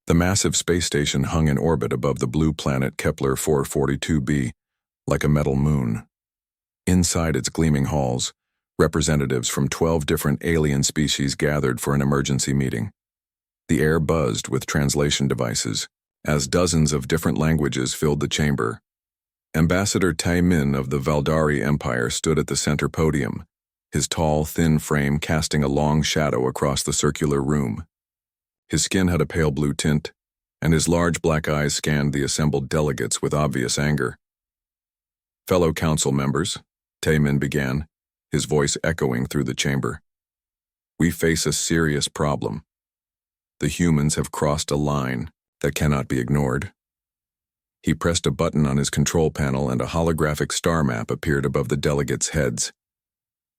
The massive space station hung in orbit above the blue planet Kepler 442b, like a metal moon. Inside its gleaming halls, representatives from 12 different alien species gathered for an emergency meeting. The air buzzed with translation devices, as dozens of different languages filled the chamber. Ambassador Tai Min of the Valdari Empire stood at the center podium, his tall, thin frame casting a long shadow across the circular room. His skin had a pale blue tint, and his large black eyes scanned the assembled delegates with obvious anger. "Fellow council members," Tai Min began, his voice echoing through the chamber. "We face a serious problem. The humans have crossed a line that cannot be ignored." He pressed a button on his control panel and a holographic star map appeared above the delegates' heads.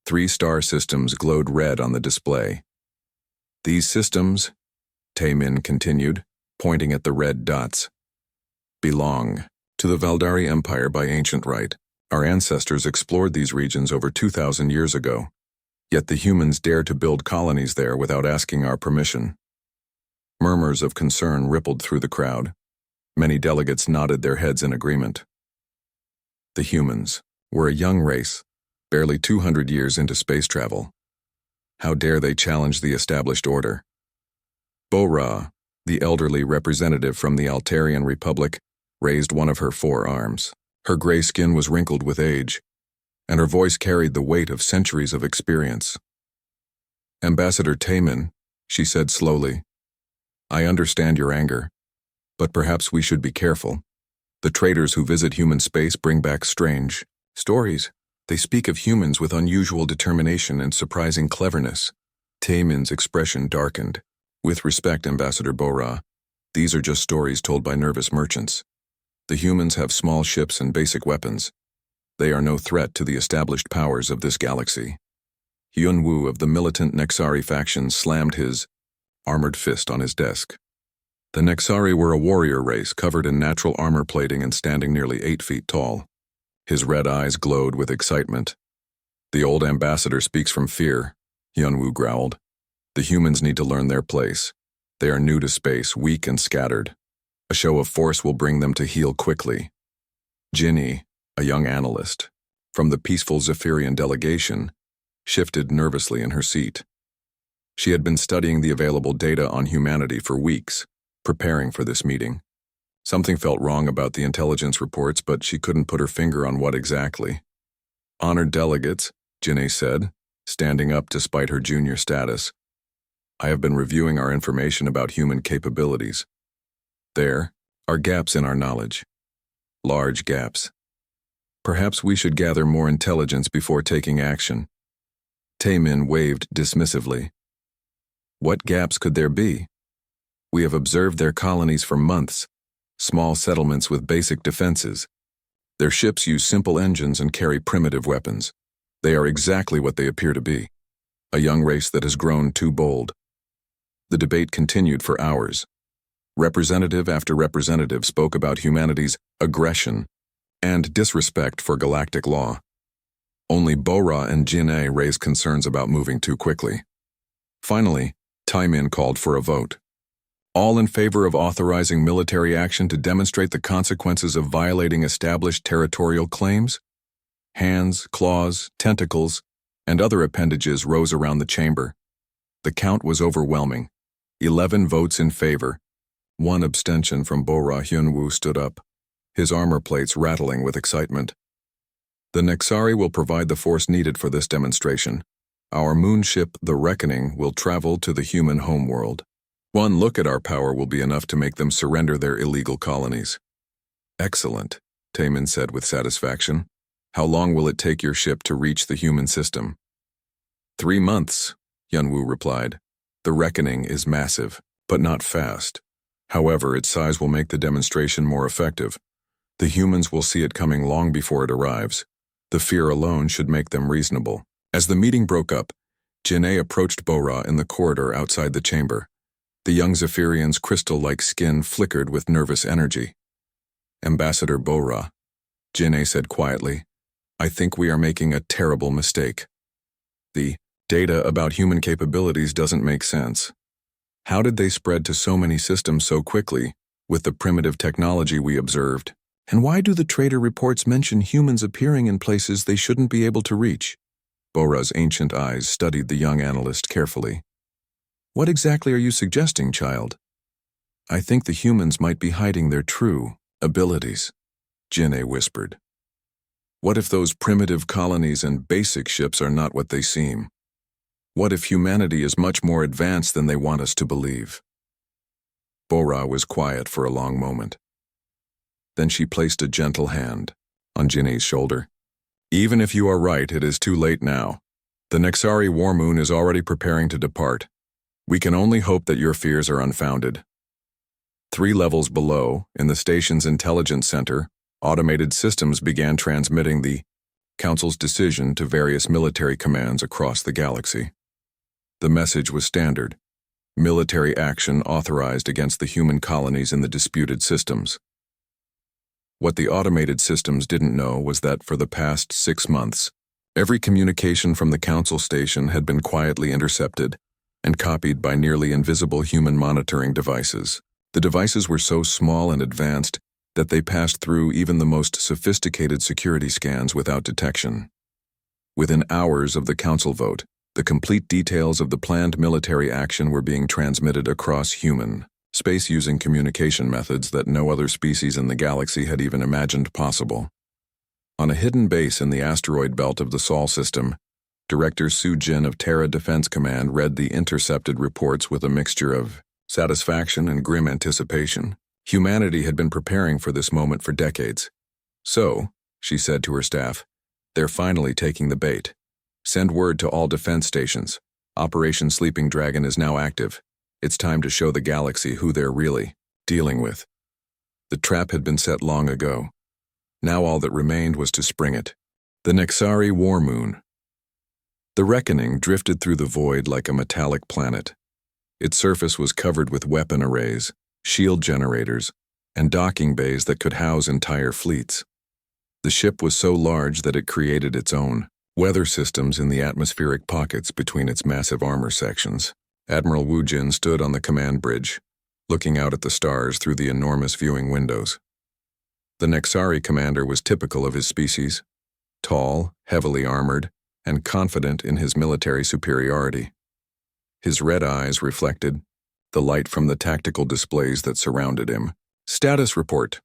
3 star systems glowed red on the display. "These systems," Tai Min continued, pointing at the red dots, "belong to the Valdari Empire by ancient right. Our ancestors explored these regions over 2,000 years ago, yet the humans dare to build colonies there without asking our permission." Murmurs of concern rippled through the crowd. Many delegates nodded their heads in agreement. The humans were a young race, barely 200 years into space travel. How dare they challenge the established order? Bo-Ra, the elderly representative from the Altarian Republic, raised one of her 4 arms. Her gray skin was wrinkled with age, and her voice carried the weight of centuries of experience. "Ambassador Tai Min," she said slowly, "I understand your anger, but perhaps we should be careful. The traders who visit human space bring back strange stories. They speak of humans with unusual determination and surprising cleverness." Tai Min's expression darkened. "With respect, Ambassador Bo-Ra, these are just stories told by nervous merchants. The humans have small ships and basic weapons. They are no threat to the established powers of this galaxy." Hyun Woo of the militant Nexari faction slammed his armored fist on his desk. The Nexari were a warrior race covered in natural armor plating and standing nearly 8 feet tall. His red eyes glowed with excitement. "The old ambassador speaks from fear," Hyun Woo growled. "The humans need to learn their place. They are new to space, weak and scattered. A show of force will bring them to heel quickly." Jinny, a young analyst from the peaceful Zephyrian delegation, shifted nervously in her seat. She had been studying the available data on humanity for weeks, preparing for this meeting. Something felt wrong about the intelligence reports, but she couldn't put her finger on what exactly. "Honored delegates," Jinny said, standing up despite her junior status. "I have been reviewing our information about human capabilities. There are gaps in our knowledge. Large gaps. Perhaps we should gather more intelligence before taking action." Tai Min waved dismissively. "What gaps could there be? We have observed their colonies for months, small settlements with basic defenses. Their ships use simple engines and carry primitive weapons. They are exactly what they appear to be, a young race that has grown too bold." The debate continued for hours. Representative after representative spoke about humanity's aggression and disrespect for galactic law. Only Bo-Ra and Jinny raised concerns about moving too quickly. Finally, Tai Min called for a vote. "All in favor of authorizing military action to demonstrate the consequences of violating established territorial claims?" Hands, claws, tentacles, and other appendages rose around the chamber. The count was overwhelming. 11 votes in favor. 1 abstention from Bo-Ra. Hyun Woo stood up, his armor plates rattling with excitement. "The Nexari will provide the force needed for this demonstration. Our moonship, the Reckoning, will travel to the human homeworld. One look at our power will be enough to make them surrender their illegal colonies." "Excellent," Tai Min said with satisfaction. "How long will it take your ship to reach the human system?" 3 months, Hyun Woo replied. "The Reckoning is massive, but not fast. However, its size will make the demonstration more effective. The humans will see it coming long before it arrives. The fear alone should make them reasonable." As the meeting broke up, Jinny approached Bo-Ra in the corridor outside the chamber. The young Zephyrian's crystal-like skin flickered with nervous energy. "Ambassador Bo-Ra," Jinny said quietly, "I think we are making a terrible mistake. The data about human capabilities doesn't make sense. How did they spread to so many systems so quickly, with the primitive technology we observed? And why do the trader reports mention humans appearing in places they shouldn't be able to reach? Bora's ancient eyes studied the young analyst carefully. What exactly are you suggesting, child? I think the humans might be hiding their true abilities, Jinne whispered. What if those primitive colonies and basic ships are not what they seem? What if humanity is much more advanced than they want us to believe? Bora was quiet for a long moment. Then she placed a gentle hand on Jinne's shoulder. Even if you are right, it is too late now. The HFY War moon is already preparing to depart. We can only hope that your fears are unfounded. 3 levels below, in the station's intelligence center, automated systems began transmitting the Council's decision to various military commands across the galaxy. The message was standard: military action authorized against the human colonies in the disputed systems. What the automated systems didn't know was that for the past 6 months, every communication from the Council station had been quietly intercepted and copied by nearly invisible human monitoring devices. The devices were so small and advanced that they passed through even the most sophisticated security scans without detection. Within hours of the Council vote, the complete details of the planned military action were being transmitted across human space using communication methods that no other species in the galaxy had even imagined possible. On a hidden base in the asteroid belt of the Sol system, Director Su Jin of Terra Defense Command read the intercepted reports with a mixture of satisfaction and grim anticipation. Humanity had been preparing for this moment for decades. So, she said to her staff, they're finally taking the bait. Send word to all defense stations. Operation Sleeping Dragon is now active. It's time to show the galaxy who they're really dealing with. The trap had been set long ago. Now all that remained was to spring it. The HFY War moon. The Reckoning drifted through the void like a metallic planet. Its surface was covered with weapon arrays, shield generators, and docking bays that could house entire fleets. The ship was so large that it created its own weather systems in the atmospheric pockets between its massive armor sections. Admiral Wu Jin stood on the command bridge, looking out at the stars through the enormous viewing windows. The HFY commander was typical of his species, tall, heavily armored, and confident in his military superiority. His red eyes reflected the light from the tactical displays that surrounded him. Status report,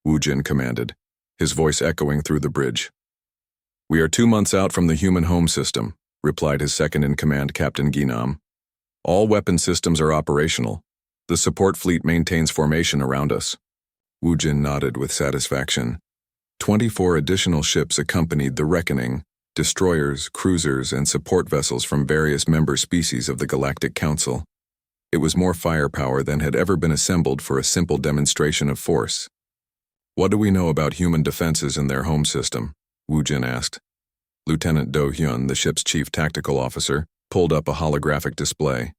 Wu Jin commanded, his voice echoing through the bridge. We are 2 months out from the human home system, replied his second-in-command Captain Ginam. All weapon systems are operational. The support fleet maintains formation around us. Wu Jin nodded with satisfaction. 24 additional ships accompanied the Reckoning, destroyers, cruisers, and support vessels from various member species of the Galactic Council. It was more firepower than had ever been assembled for a simple demonstration of force. What do we know about human defenses in their home system? Wu Jin asked. Lieutenant Do Hyun, the ship's chief tactical officer, pulled up a holographic display.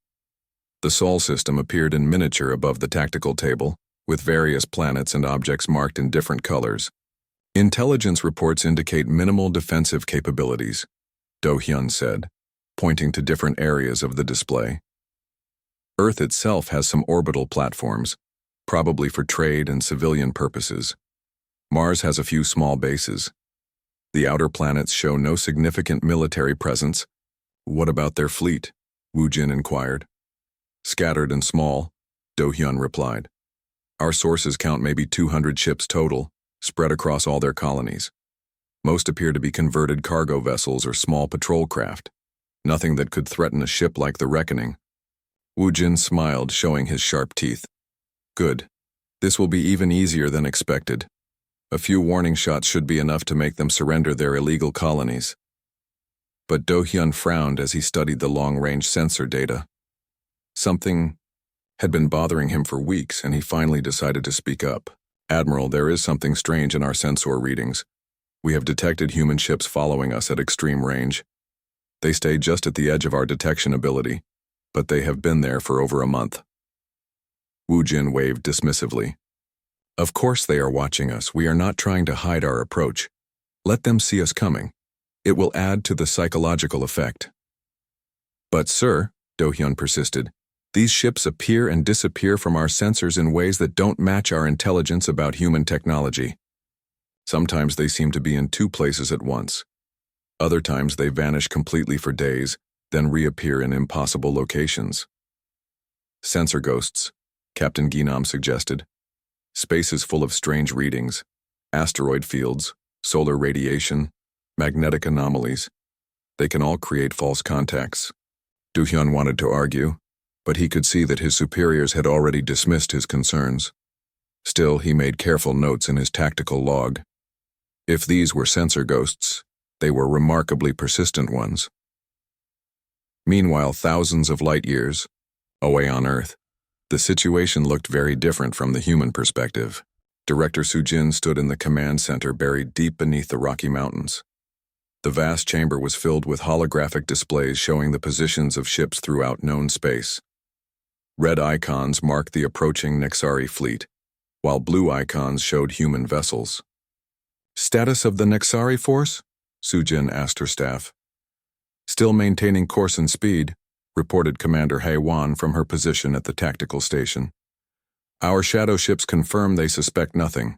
The Sol system appeared in miniature above the tactical table, with various planets and objects marked in different colors. Intelligence reports indicate minimal defensive capabilities, Do Hyun said, pointing to different areas of the display. Earth itself has some orbital platforms, probably for trade and civilian purposes. Mars has a few small bases. The outer planets show no significant military presence. What about their fleet? Wu Jin inquired. Scattered and small, Do Hyun replied. Our sources count maybe 200 ships total, spread across all their colonies. Most appear to be converted cargo vessels or small patrol craft. Nothing that could threaten a ship like the Reckoning. Wu Jin smiled, showing his sharp teeth. Good. This will be even easier than expected. A few warning shots should be enough to make them surrender their illegal colonies. But Do Hyun frowned as he studied the long-range sensor data. Something had been bothering him for weeks, and he finally decided to speak up. Admiral, there is something strange in our sensor readings. We have detected human ships following us at extreme range. They stay just at the edge of our detection ability, but they have been there for over a month. Wu Jin waved dismissively. Of course they are watching us. We are not trying to hide our approach. Let them see us coming. It will add to the psychological effect. But sir, Do Hyun persisted, These ships appear and disappear from our sensors in ways that don't match our intelligence about human technology. Sometimes they seem to be in two places at once. Other times they vanish completely for days, then reappear in impossible locations. Sensor ghosts, Captain Guinom suggested. Space is full of strange readings, asteroid fields, solar radiation, magnetic anomalies. They can all create false contacts. Du-hyun wanted to argue, but he could see that his superiors had already dismissed his concerns. Still, he made careful notes in his tactical log. If these were sensor ghosts, they were remarkably persistent ones. Meanwhile, thousands of light years away on Earth, the situation looked very different from the human perspective. Director Soo-jin stood in the command center buried deep beneath the Rocky Mountains. The vast chamber was filled with holographic displays showing the positions of ships throughout known space. Red icons marked the approaching Nexari fleet, while blue icons showed human vessels. "Status of the Nexari force?" Soo-jin asked her staff. "Still maintaining course and speed," reported Commander Hae-won from her position at the tactical station. "Our shadow ships confirm they suspect nothing.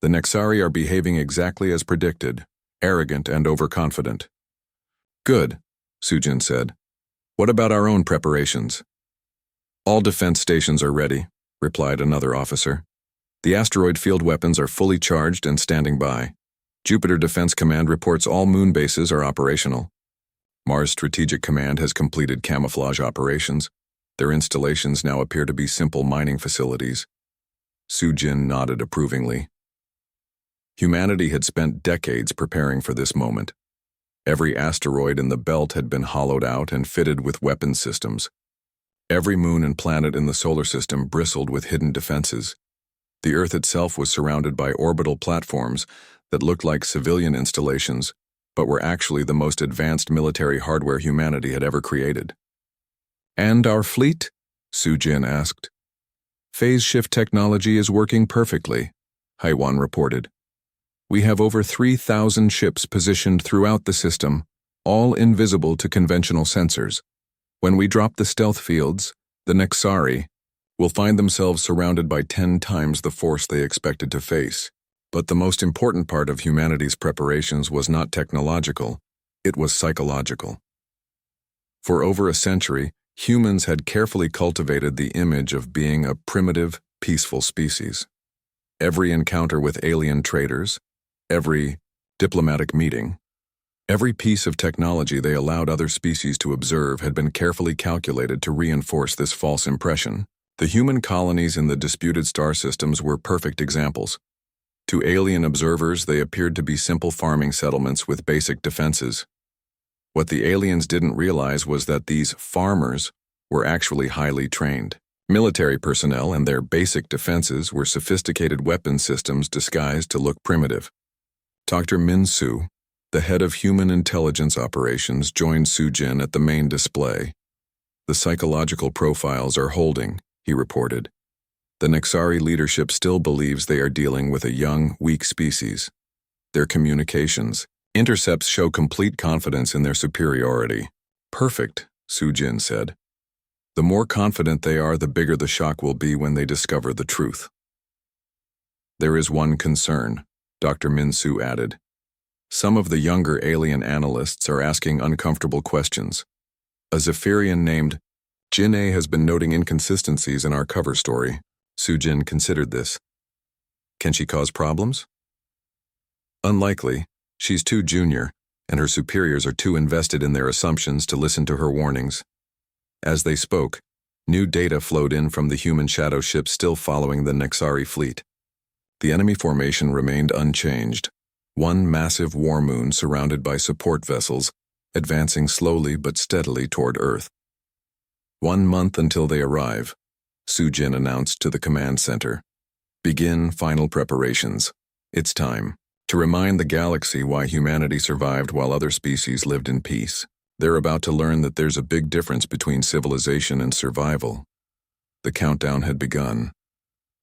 The Nexari are behaving exactly as predicted, arrogant and overconfident." "Good," Soo-jin said. "What about our own preparations?" "All defense stations are ready," replied another officer. "The asteroid field weapons are fully charged and standing by. Jupiter Defense Command reports all moon bases are operational. Mars Strategic Command has completed camouflage operations. Their installations now appear to be simple mining facilities." Soo-jin nodded approvingly. Humanity had spent decades preparing for this moment. Every asteroid in the belt had been hollowed out and fitted with weapons systems. Every moon and planet in the solar system bristled with hidden defenses. The Earth itself was surrounded by orbital platforms that looked like civilian installations, but were actually the most advanced military hardware humanity had ever created. "And our fleet?" Soo-jin asked. "Phase shift technology is working perfectly," Hae-won reported. "We have over 3,000 ships positioned throughout the system, all invisible to conventional sensors. When we drop the stealth fields, the Nexari will find themselves surrounded by 10 times the force they expected to face. But the most important part of humanity's preparations was not technological, it was psychological. For over a century, humans had carefully cultivated the image of being a primitive, peaceful species. Every encounter with alien traders, every diplomatic meeting, every piece of technology they allowed other species to observe had been carefully calculated to reinforce this false impression. The human colonies in the disputed star systems were perfect examples. To alien observers, they appeared to be simple farming settlements with basic defenses. What the aliens didn't realize was that these farmers were actually highly trained. Military personnel and their basic defenses were sophisticated weapon systems disguised to look primitive. Dr. Min-soo, the head of Human Intelligence Operations, joined Soo-jin at the main display. "The psychological profiles are holding," he reported. "The Nexari leadership still believes they are dealing with a young, weak species. Their communications, intercepts show complete confidence in their superiority." "Perfect," Soo-jin said. "The more confident they are, the bigger the shock will be when they discover the truth." "There is one concern," Dr. Min-soo added. "Some of the younger alien analysts are asking uncomfortable questions. A Zephyrian named Jin-A has been noting inconsistencies in our cover story." Soo-jin considered this. "Can she cause problems?" "Unlikely. She's too junior, and her superiors are too invested in their assumptions to listen to her warnings." As they spoke, new data flowed in from the human shadow ships still following the Nexari fleet. The enemy formation remained unchanged, one massive war moon surrounded by support vessels, advancing slowly but steadily toward Earth. "1 month until they arrive," Soo-jin announced to the command center. "Begin final preparations. It's time to remind the galaxy why humanity survived while other species lived in peace. They're about to learn that there's a big difference between civilization and survival." The countdown had begun.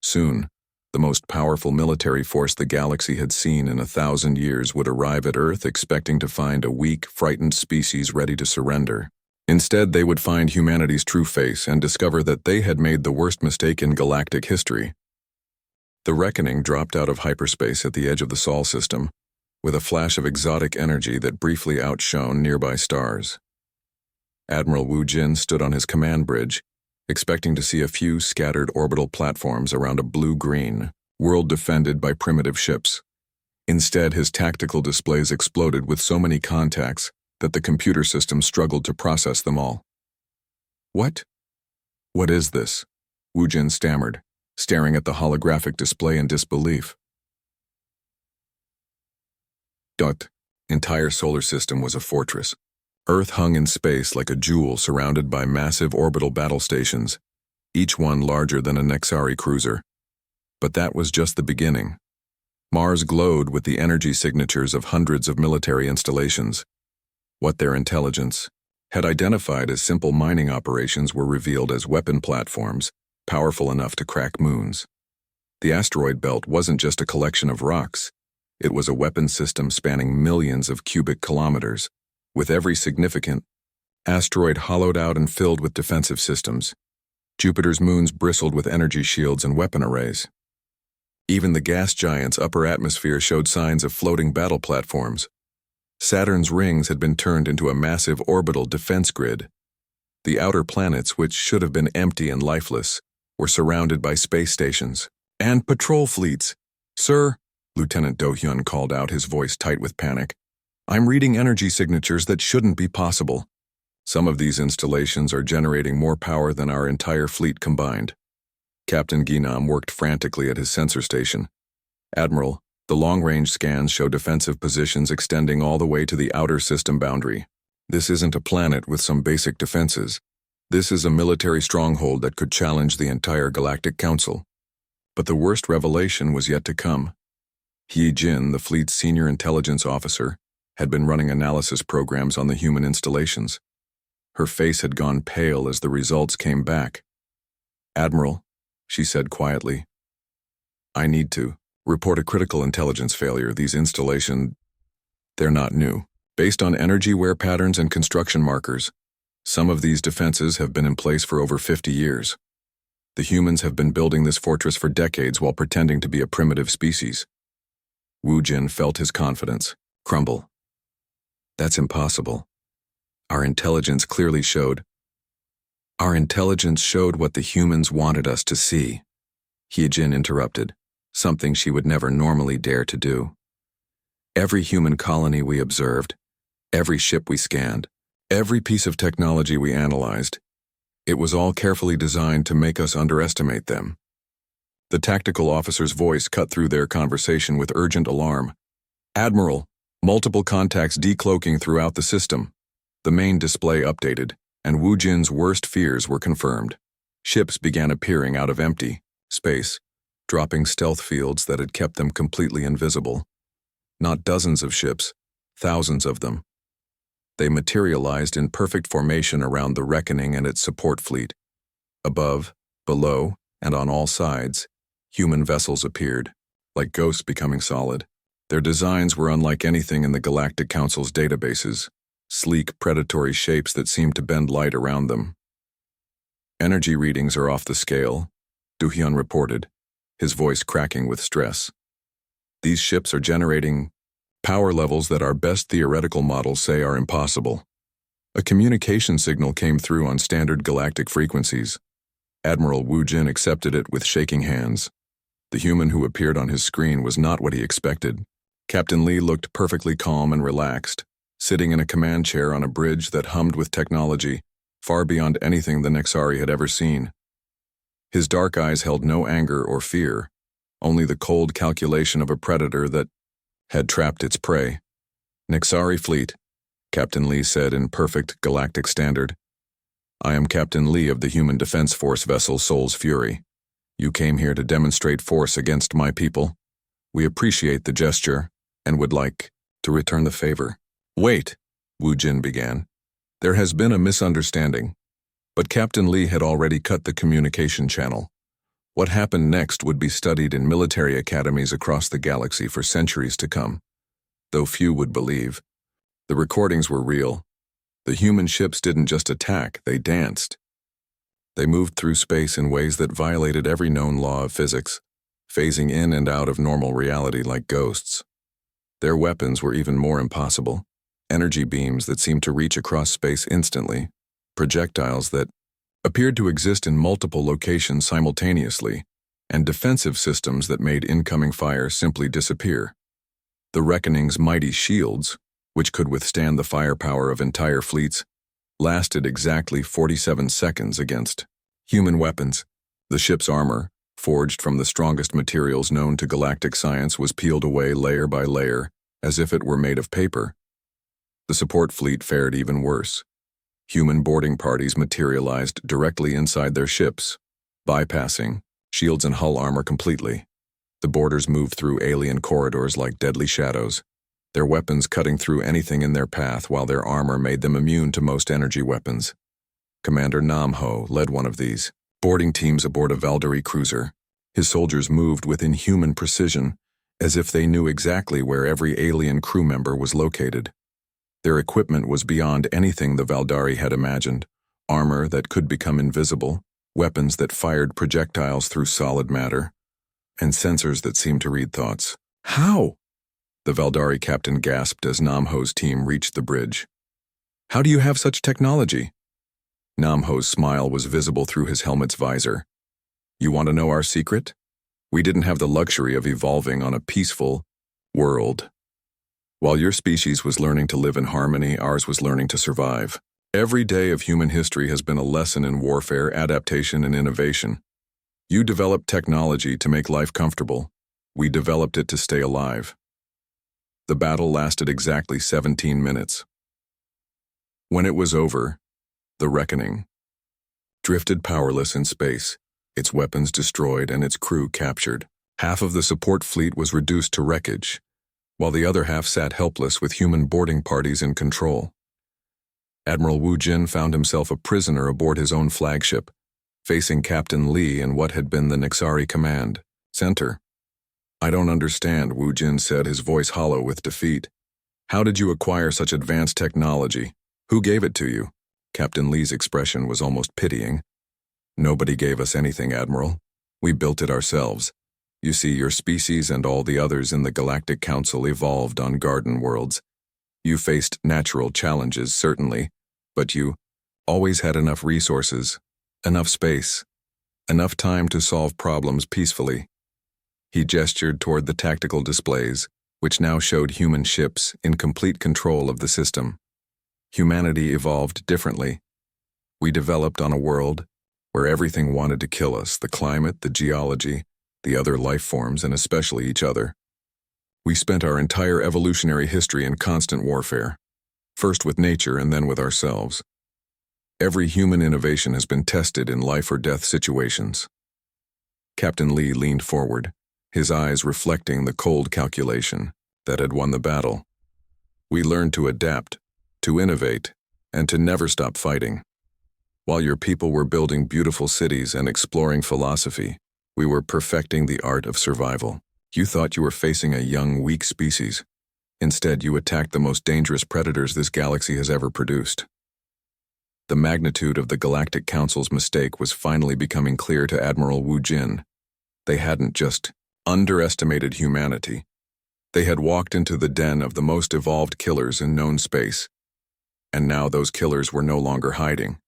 Soon, the most powerful military force the galaxy had seen in 1,000 years would arrive at Earth expecting to find a weak, frightened species ready to surrender. Instead, they would find humanity's true face and discover that they had made the worst mistake in galactic history. The Reckoning dropped out of hyperspace at the edge of the Sol system, with a flash of exotic energy that briefly outshone nearby stars. Admiral Wu Jin stood on his command bridge, expecting to see a few scattered orbital platforms around a blue-green world defended by primitive ships. Instead, his tactical displays exploded with so many contacts that the computer system struggled to process them all. What? What is this? Wu Jin stammered, staring at the holographic display in disbelief. Entire solar system was a fortress. Earth hung in space like a jewel surrounded by massive orbital battle stations, each one larger than a Nexari cruiser. But that was just the beginning. Mars glowed with the energy signatures of hundreds of military installations. What their intelligence had identified as simple mining operations were revealed as weapon platforms, powerful enough to crack moons. The asteroid belt wasn't just a collection of rocks. It was a weapon system spanning millions of cubic kilometers, with every significant asteroid hollowed out and filled with defensive systems. Jupiter's moons bristled with energy shields and weapon arrays. Even the gas giant's upper atmosphere showed signs of floating battle platforms. Saturn's rings had been turned into a massive orbital defense grid. The outer planets, which should have been empty and lifeless, were surrounded by space stations and patrol fleets. "Sir," Lieutenant Do-hyun called out, his voice tight with panic, "I'm reading energy signatures that shouldn't be possible. Some of these installations are generating more power than our entire fleet combined." Captain Ginam worked frantically at his sensor station. "Admiral, the long-range scans show defensive positions extending all the way to the outer system boundary. This isn't a planet with some basic defenses. This is a military stronghold that could challenge the entire Galactic Council." But the worst revelation was yet to come. He Jin, the fleet's senior intelligence officer, had been running analysis programs on the human installations. Her face had gone pale as the results came back. "Admiral," she said quietly, "I need to report a critical intelligence failure. These installations, they're not new. Based on energy wear patterns and construction markers, some of these defenses have been in place for over 50 years. The humans have been building this fortress for decades while pretending to be a primitive species." Wu Jin felt his confidence crumble. "That's impossible. Our intelligence showed what the humans wanted us to see." Hyejin interrupted, something she would never normally dare to do. "Every human colony we observed, every ship we scanned, every piece of technology we analyzed, it was all carefully designed to make us underestimate them." The tactical officer's voice cut through their conversation with urgent alarm. "Admiral, multiple contacts decloaking throughout the system." The main display updated, and Wu Jin's worst fears were confirmed. Ships began appearing out of empty space, dropping stealth fields that had kept them completely invisible. Not dozens of ships, thousands of them. They materialized in perfect formation around the Reckoning and its support fleet. Above, below, and on all sides, human vessels appeared, like ghosts becoming solid. Their designs were unlike anything in the Galactic Council's databases, sleek, predatory shapes that seemed to bend light around them. "Energy readings are off the scale," Do-hyun reported, his voice cracking with stress. "These ships are generating power levels that our best theoretical models say are impossible." A communication signal came through on standard galactic frequencies. Admiral Wu Jin accepted it with shaking hands. The human who appeared on his screen was not what he expected. Captain Lee looked perfectly calm and relaxed, sitting in a command chair on a bridge that hummed with technology, far beyond anything the Nexari had ever seen. His dark eyes held no anger or fear, only the cold calculation of a predator that had trapped its prey. "Nexari fleet," Captain Lee said in perfect galactic standard. "I am Captain Lee of the Human Defense Force vessel Soul's Fury. You came here to demonstrate force against my people. We appreciate the gesture and would like to return the favor." "Wait," Wu Jin began. "There has been a misunderstanding." But Captain Lee had already cut the communication channel. What happened next would be studied in military academies across the galaxy for centuries to come. Though few would believe, the recordings were real. The human ships didn't just attack, they danced. They moved through space in ways that violated every known law of physics, phasing in and out of normal reality like ghosts. Their weapons were even more impossible. Energy beams that seemed to reach across space instantly, projectiles that appeared to exist in multiple locations simultaneously, and defensive systems that made incoming fire simply disappear. The Reckoning's mighty shields, which could withstand the firepower of entire fleets, lasted exactly 47 seconds against human weapons. The ship's armor, forged from the strongest materials known to galactic science, was peeled away layer by layer, as if it were made of paper. The support fleet fared even worse. Human boarding parties materialized directly inside their ships, bypassing shields and hull armor completely. The boarders moved through alien corridors like deadly shadows, their weapons cutting through anything in their path while their armor made them immune to most energy weapons. Commander Namho led one of these boarding teams aboard a Valkyrie cruiser. His soldiers moved with inhuman precision, as if they knew exactly where every alien crew member was located. Their equipment was beyond anything the Valkyrie had imagined: armor that could become invisible, weapons that fired projectiles through solid matter, and sensors that seemed to read thoughts. How? The Valkyrie captain gasped as Namho's team reached the bridge. How do you have such technology? Namho's smile was visible through his helmet's visor. You want to know our secret? We didn't have the luxury of evolving on a peaceful world. While your species was learning to live in harmony, ours was learning to survive. Every day of human history has been a lesson in warfare, adaptation, and innovation. You developed technology to make life comfortable. We developed it to stay alive. The battle lasted exactly 17 minutes. When it was over, the Reckoning drifted powerless in space, its weapons destroyed and its crew captured. Half of the support fleet was reduced to wreckage, while the other half sat helpless with human boarding parties in control. Admiral Wu Jin found himself a prisoner aboard his own flagship, facing Captain Li in what had been the Nexari Command Center. I don't understand, Wu Jin said, his voice hollow with defeat. How did you acquire such advanced technology? Who gave it to you? Captain Li's expression was almost pitying. Nobody gave us anything, Admiral. We built it ourselves. You see, your species and all the others in the Galactic Council evolved on garden worlds. You faced natural challenges, certainly, but you always had enough resources, enough space, enough time to solve problems peacefully. He gestured toward the tactical displays, which now showed human ships in complete control of the system. Humanity evolved differently. We developed on a world where everything wanted to kill us: the climate, the geology, the other life forms, and especially each other. We spent our entire evolutionary history in constant warfare, first with nature and then with ourselves. Every human innovation has been tested in life or death situations. Captain Li leaned forward, his eyes reflecting the cold calculation that had won the battle. We learned to adapt, to innovate, and to never stop fighting. While your people were building beautiful cities and exploring philosophy, we were perfecting the art of survival. You thought you were facing a young, weak species. Instead, you attacked the most dangerous predators this galaxy has ever produced. The magnitude of the Galactic Council's mistake was finally becoming clear to Admiral Wu Jin. They hadn't just underestimated humanity. They had walked into the den of the most evolved killers in known space. And now those killers were no longer hiding.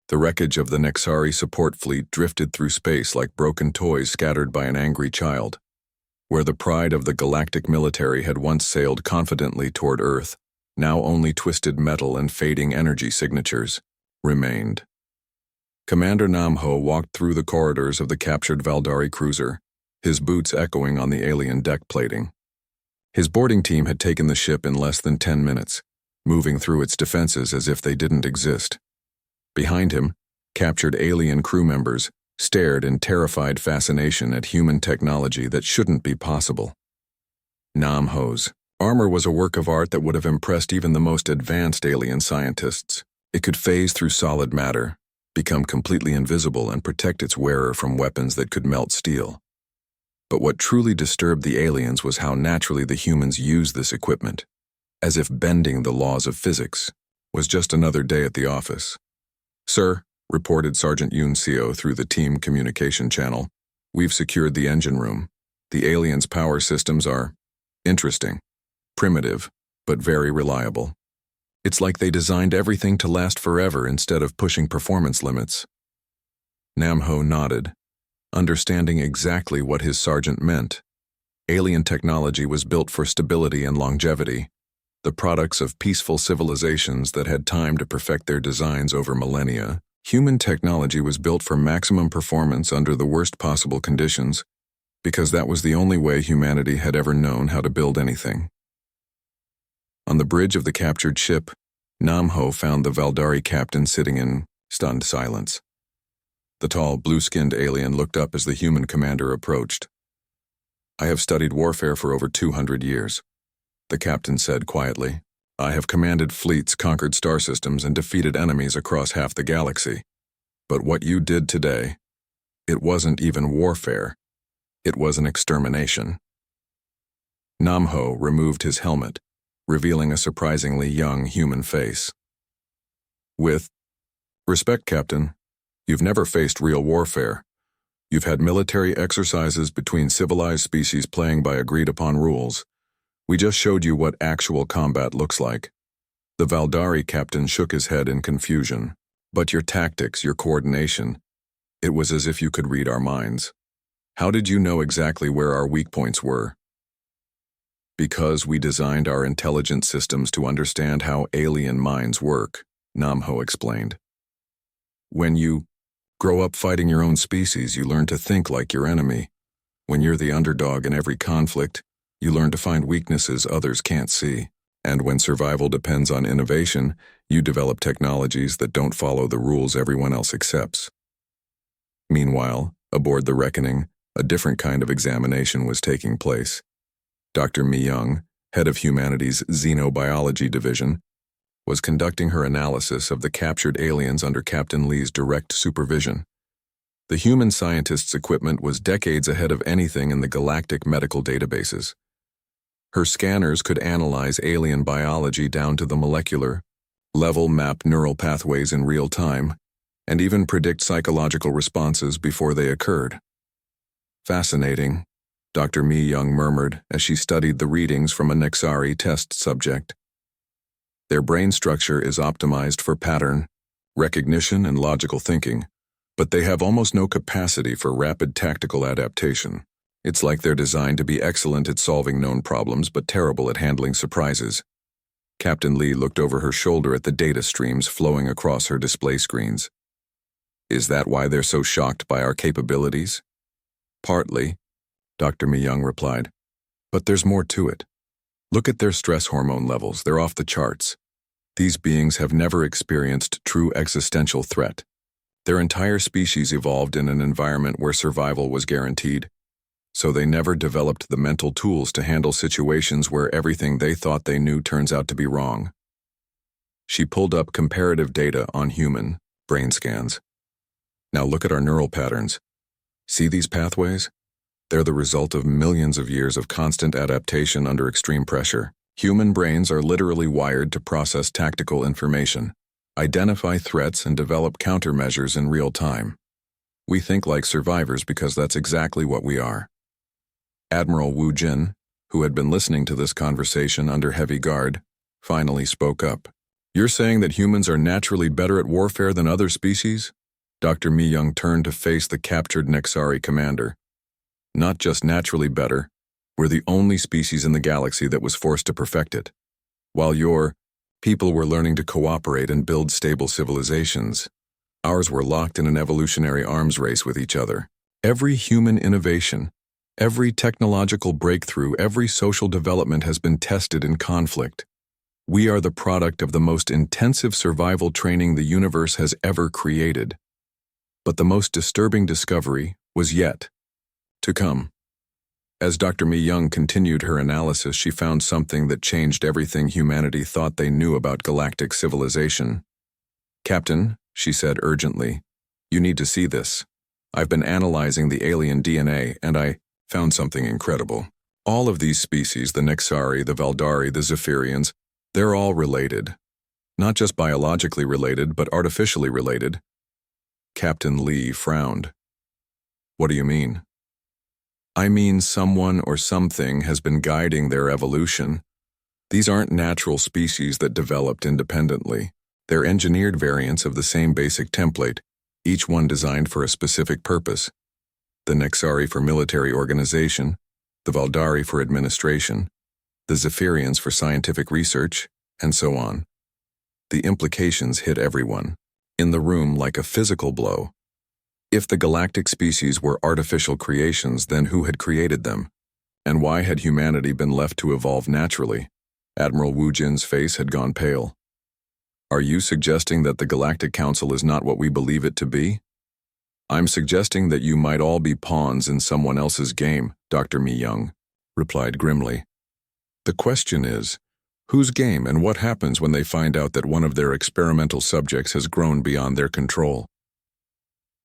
The wreckage of the Nexari support fleet drifted through space like broken toys scattered by an angry child. Where the pride of the galactic military had once sailed confidently toward Earth, now only twisted metal and fading energy signatures remained. Commander Namho walked through the corridors of the captured Valkyrie cruiser, his boots echoing on the alien deck plating. His boarding team had taken the ship in less than 10 minutes, moving through its defenses as if they didn't exist. Behind him, captured alien crew members stared in terrified fascination at human technology that shouldn't be possible. Namho's armor was a work of art that would have impressed even the most advanced alien scientists. It could phase through solid matter, become completely invisible, and protect its wearer from weapons that could melt steel. But what truly disturbed the aliens was how naturally the humans used this equipment, as if bending the laws of physics. was just another day at the office. "Sir," reported Sergeant Yoon Seo through the team communication channel, "we've secured the engine room. The aliens' power systems are interesting, primitive, but very reliable. It's like they designed everything to last forever instead of pushing performance limits." Nam-ho nodded, understanding exactly what his sergeant meant. Alien technology was built for stability and longevity, the products of peaceful civilizations that had time to perfect their designs over millennia. Human technology was built for maximum performance under the worst possible conditions, because that was the only way humanity had ever known how to build anything. On the bridge of the captured ship, Nam-ho found the Valdari captain sitting in stunned silence. The tall, blue-skinned alien looked up as the human commander approached. "I have studied warfare for over 200 years," the captain said quietly. "I have commanded fleets, conquered star systems, and defeated enemies across half the galaxy. But what you did today, it wasn't even warfare. It was an extermination." Nam-ho removed his helmet, revealing a surprisingly young human face. "With respect, Captain, you've never faced real warfare. You've had military exercises between civilized species playing by agreed-upon rules. We just showed you what actual combat looks like." The Valdari captain shook his head in confusion. "But your tactics, your coordination, it was as if you could read our minds. How did you know exactly where our weak points were?" "Because we designed our intelligence systems to understand how alien minds work," Nam-ho explained. "When you grow up fighting your own species, you learn to think like your enemy. When you're the underdog in every conflict, you learn to find weaknesses others can't see. And when survival depends on innovation, you develop technologies that don't follow the rules everyone else accepts." Meanwhile, aboard the Reckoning, a different kind of examination was taking place. Dr. Mi-young, head of Humanity's Xenobiology Division, was conducting her analysis of the captured aliens under Captain Lee's direct supervision. The human scientist's equipment was decades ahead of anything in the galactic medical databases. Her scanners could analyze alien biology down to the molecular level, map neural pathways in real time, and even predict psychological responses before they occurred. "Fascinating," Dr. Mi-young murmured as she studied the readings from a Nexari test subject. "Their brain structure is optimized for pattern recognition and logical thinking, but they have almost no capacity for rapid tactical adaptation. It's like they're designed to be excellent at solving known problems but terrible at handling surprises." Captain Lee looked over her shoulder at the data streams flowing across her display screens. "Is that why they're so shocked by our capabilities?" "Partly," Dr. Mi-young replied. "But there's more to it. Look at their stress hormone levels, they're off the charts. These beings have never experienced true existential threat. Their entire species evolved in an environment where survival was guaranteed, so they never developed the mental tools to handle situations where everything they thought they knew turns out to be wrong." She pulled up comparative data on human brain scans. "Now look at our neural patterns. See these pathways? They're the result of millions of years of constant adaptation under extreme pressure. Human brains are literally wired to process tactical information, identify threats, and develop countermeasures in real time. We think like survivors because that's exactly what we are." Admiral Wu Jin, who had been listening to this conversation under heavy guard, finally spoke up. "You're saying that humans are naturally better at warfare than other species?" Dr. Mi-young turned to face the captured Nexari commander. "Not just naturally better, we're the only species in the galaxy that was forced to perfect it. While your people were learning to cooperate and build stable civilizations, ours were locked in an evolutionary arms race with each other. Every human innovation, every technological breakthrough, every social development has been tested in conflict. We are the product of the most intensive survival training the universe has ever created. But the most disturbing discovery was yet to come." As Dr. Mi-young continued her analysis, she found something that changed everything humanity thought they knew about galactic civilization. "Captain," she said urgently, "you need to see this. I've been analyzing the alien DNA, and I found something incredible. All of these species, the Nexari, the Valdari, the Zephyrians, they're all related. Not just biologically related, but artificially related. Captain Lee frowned. What do you mean? I mean someone or something has been guiding their evolution. These aren't natural species that developed independently. They're engineered variants of the same basic template, each one designed for a specific purpose. The Nexari for military organization, the Valdari for administration, the Zephyrians for scientific research, and so on. The implications hit everyone, in the room like a physical blow. If the galactic species were artificial creations, then who had created them? And why had humanity been left to evolve naturally? Admiral Wu Jin's face had gone pale. Are you suggesting that the Galactic Council is not what we believe it to be? I'm suggesting that you might all be pawns in someone else's game, Dr. Mi Young replied grimly. The question is, whose game, and what happens when they find out that one of their experimental subjects has grown beyond their control?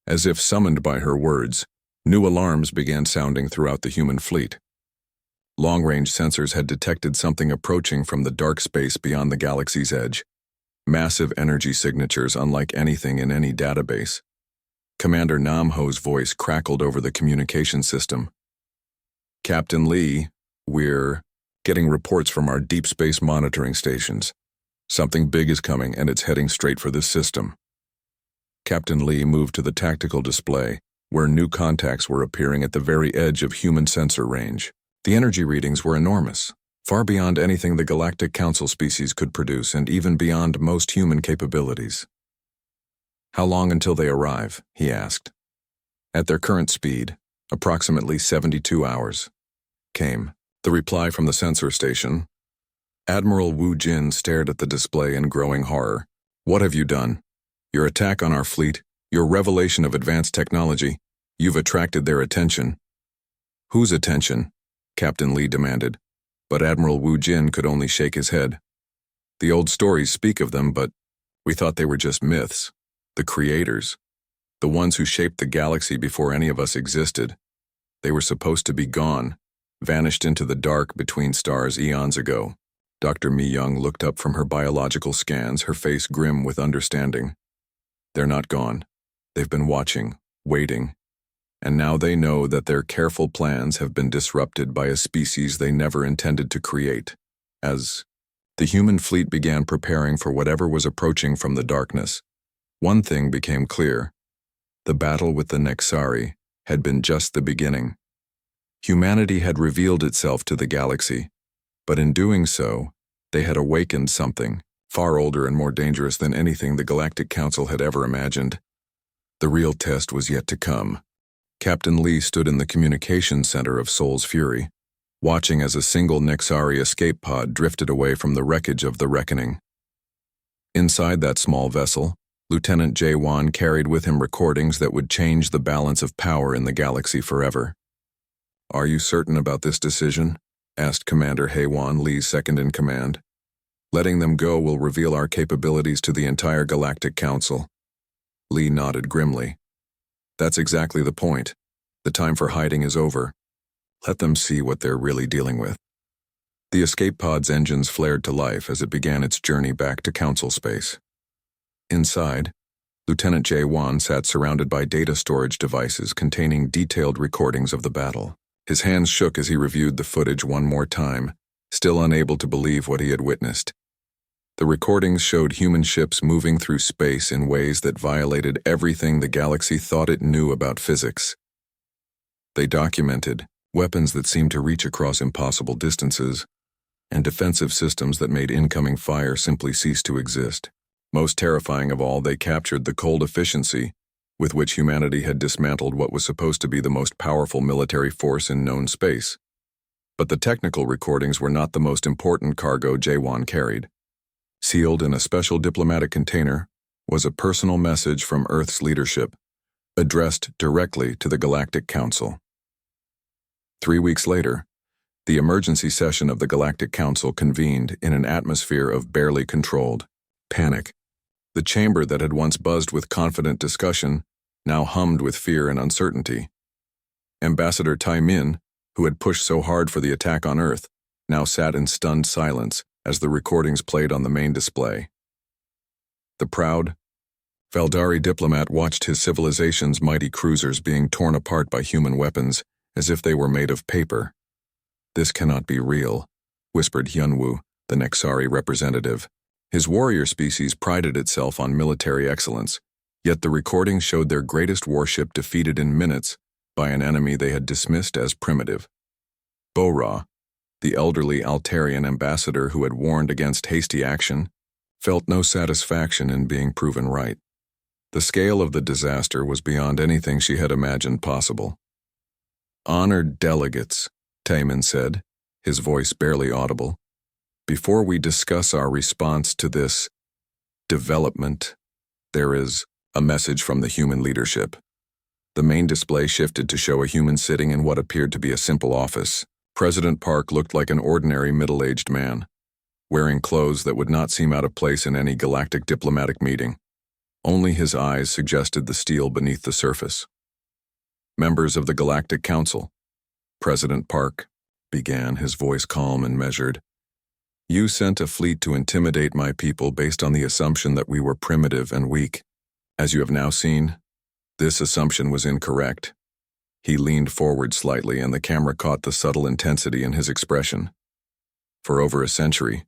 As if summoned by her words, new alarms began sounding throughout the human fleet. Long-range sensors had detected something approaching from the dark space beyond the galaxy's edge. Massive energy signatures unlike anything in any database. Commander Nam Ho's voice crackled over the communication system. Captain Lee, we're getting reports from our deep space monitoring stations. Something big is coming and it's heading straight for this system. Captain Lee moved to the tactical display, where new contacts were appearing at the very edge of human sensor range. The energy readings were enormous, far beyond anything the Galactic Council species could produce and even beyond most human capabilities. How long until they arrive? He asked. At their current speed, approximately 72 hours, came the reply from the sensor station. Admiral Wu Jin stared at the display in growing horror. What have you done? Your attack on our fleet, your revelation of advanced technology, you've attracted their attention. Whose attention? Captain Lee demanded, but Admiral Wu Jin could only shake his head. The old stories speak of them, but we thought they were just myths. The creators, the ones who shaped the galaxy before any of us existed. They were supposed to be gone, vanished into the dark between stars eons ago. Dr. Mi Young looked up from her biological scans, her face grim with understanding. They're not gone. They've been watching, waiting, and now they know that their careful plans have been disrupted by a species they never intended to create. As the human fleet began preparing for whatever was approaching from the darkness, one thing became clear. The battle with the Nexari had been just the beginning. Humanity had revealed itself to the galaxy, but in doing so, they had awakened something far older and more dangerous than anything the Galactic Council had ever imagined. The real test was yet to come. Captain Lee stood in the communication center of Soul's Fury, watching as a single Nexari escape pod drifted away from the wreckage of the Reckoning. Inside that small vessel, Lieutenant Jae-won carried with him recordings that would change the balance of power in the galaxy forever. Are you certain about this decision? Asked Commander Hae-won, Lee's second-in-command. Letting them go will reveal our capabilities to the entire Galactic Council. Lee nodded grimly. That's exactly the point. The time for hiding is over. Let them see what they're really dealing with. The escape pod's engines flared to life as it began its journey back to Council space. Inside, Lieutenant Jae-won sat surrounded by data storage devices containing detailed recordings of the battle. His hands shook as he reviewed the footage one more time, still unable to believe what he had witnessed. The recordings showed human ships moving through space in ways that violated everything the galaxy thought it knew about physics. They documented weapons that seemed to reach across impossible distances, and defensive systems that made incoming fire simply cease to exist. Most terrifying of all, they captured the cold efficiency with which humanity had dismantled what was supposed to be the most powerful military force in known space. But the technical recordings were not the most important cargo Jae-won carried. Sealed in a special diplomatic container was a personal message from Earth's leadership, addressed directly to the Galactic Council. 3 weeks later, the emergency session of the Galactic Council convened in an atmosphere of barely controlled panic. The chamber that had once buzzed with confident discussion now hummed with fear and uncertainty. Ambassador Tai Min, who had pushed so hard for the attack on Earth, now sat in stunned silence as the recordings played on the main display. The proud, Valdari diplomat watched his civilization's mighty cruisers being torn apart by human weapons as if they were made of paper. "This cannot be real," whispered Hyunwoo, the Nexari representative. His warrior species prided itself on military excellence, yet the recording showed their greatest warship defeated in minutes by an enemy they had dismissed as primitive. Bo-Ra, the elderly Altarian ambassador who had warned against hasty action, felt no satisfaction in being proven right. The scale of the disaster was beyond anything she had imagined possible. "Honored delegates," Taemin said, his voice barely audible, "before we discuss our response to this development, there is a message from the human leadership." The main display shifted to show a human sitting in what appeared to be a simple office. President Park looked like an ordinary middle-aged man, wearing clothes that would not seem out of place in any galactic diplomatic meeting. Only his eyes suggested the steel beneath the surface. "Members of the Galactic Council," President Park began, his voice calm and measured. "You sent a fleet to intimidate my people based on the assumption that we were primitive and weak. As you have now seen, this assumption was incorrect." He leaned forward slightly, and the camera caught the subtle intensity in his expression. "For over a century,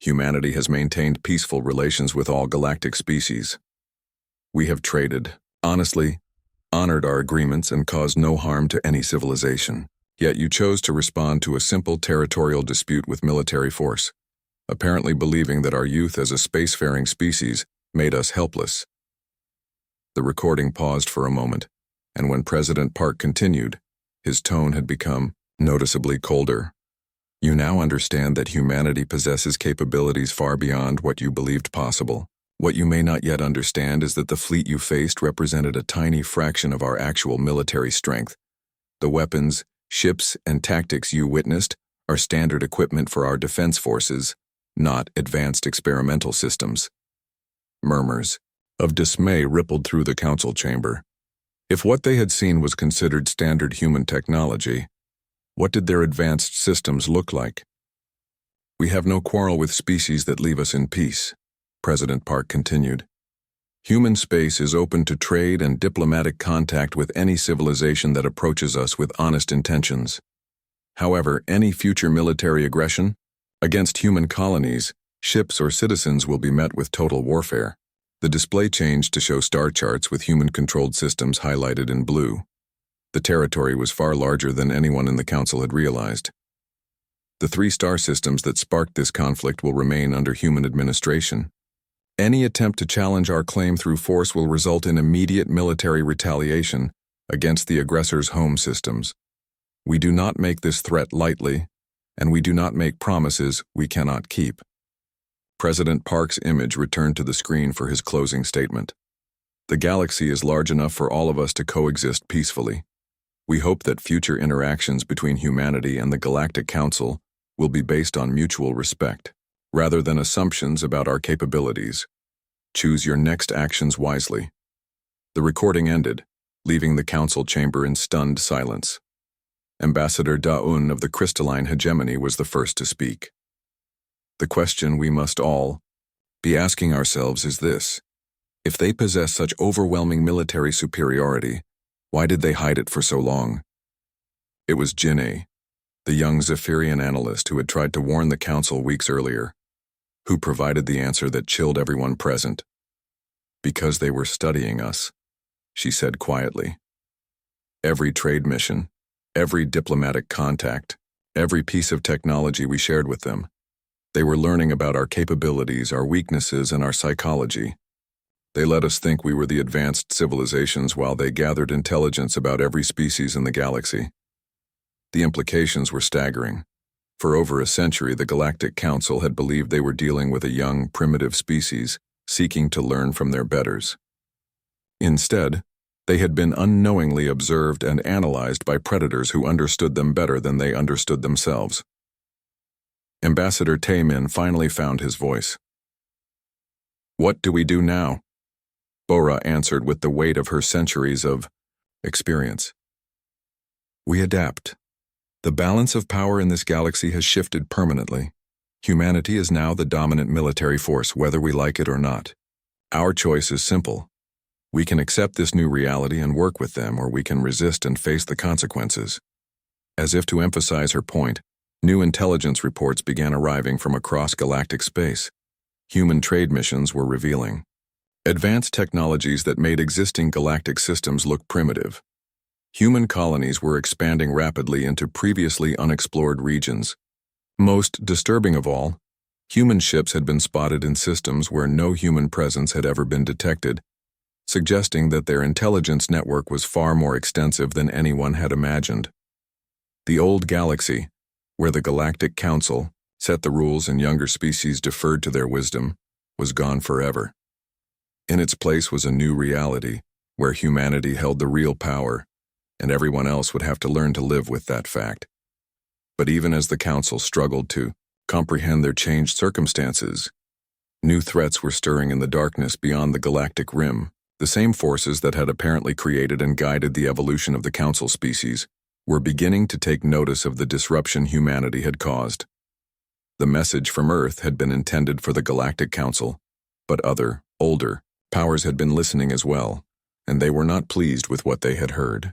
humanity has maintained peaceful relations with all galactic species. We have traded, honestly, honored our agreements, and caused no harm to any civilization. Yet you chose to respond to a simple territorial dispute with military force, apparently believing that our youth as a spacefaring species made us helpless." The recording paused for a moment, and when President Park continued, his tone had become noticeably colder. "You now understand that humanity possesses capabilities far beyond what you believed possible. What you may not yet understand is that the fleet you faced represented a tiny fraction of our actual military strength. The weapons, ships, and tactics you witnessed are standard equipment for our defense forces, not advanced experimental systems." Murmurs of dismay rippled through the council chamber. If what they had seen was considered standard human technology, what did their advanced systems look like? "We have no quarrel with species that leave us in peace," President Park continued. "Human space is open to trade and diplomatic contact with any civilization that approaches us with honest intentions. However, any future military aggression against human colonies, ships, or citizens will be met with total warfare." The display changed to show star charts with human-controlled systems highlighted in blue. The territory was far larger than anyone in the council had realized. The 3 star systems that sparked this conflict will remain under human administration. Any attempt to challenge our claim through force will result in immediate military retaliation against the aggressor's home systems. We do not make this threat lightly, and we do not make promises we cannot keep. President Park's image returned to the screen for his closing statement. "The galaxy is large enough for all of us to coexist peacefully. We hope that future interactions between humanity and the Galactic Council will be based on mutual respect, rather than assumptions about our capabilities. Choose your next actions wisely." The recording ended, leaving the council chamber in stunned silence. Ambassador Da-Un of the Crystalline Hegemony was the first to speak. "The question we must all be asking ourselves is this: if they possess such overwhelming military superiority, why did they hide it for so long?" It was Jin'ei, the young Zephyrian analyst who had tried to warn the council weeks earlier, who provided the answer that chilled everyone present. "Because they were studying us," she said quietly. "Every trade mission, every diplomatic contact, every piece of technology we shared with them, they were learning about our capabilities, our weaknesses, and our psychology. They let us think we were the advanced civilizations while they gathered intelligence about every species in the galaxy." The implications were staggering. For over a century, the Galactic Council had believed they were dealing with a young, primitive species seeking to learn from their betters. Instead, they had been unknowingly observed and analyzed by predators who understood them better than they understood themselves. Ambassador Taemin finally found his voice. "What do we do now?" Bo-Ra answered with the weight of her centuries of experience. "We adapt. The balance of power in this galaxy has shifted permanently. Humanity is now the dominant military force, whether we like it or not. Our choice is simple. We can accept this new reality and work with them, or we can resist and face the consequences. As if to emphasize her point, new intelligence reports began arriving from across galactic space. Human trade missions were revealing advanced technologies that made existing galactic systems look primitive. Human colonies were expanding rapidly into previously unexplored regions. Most disturbing of all, human ships had been spotted in systems where no human presence had ever been detected, suggesting that their intelligence network was far more extensive than anyone had imagined. The old galaxy, where the Galactic Council set the rules and younger species deferred to their wisdom, was gone forever. In its place was a new reality, where humanity held the real power, and everyone else would have to learn to live with that fact. But even as the Council struggled to comprehend their changed circumstances, new threats were stirring in the darkness beyond the galactic rim. The same forces that had apparently created and guided the evolution of the Council species were beginning to take notice of the disruption humanity had caused. The message from Earth had been intended for the Galactic Council, but other, older, powers had been listening as well, and they were not pleased with what they had heard.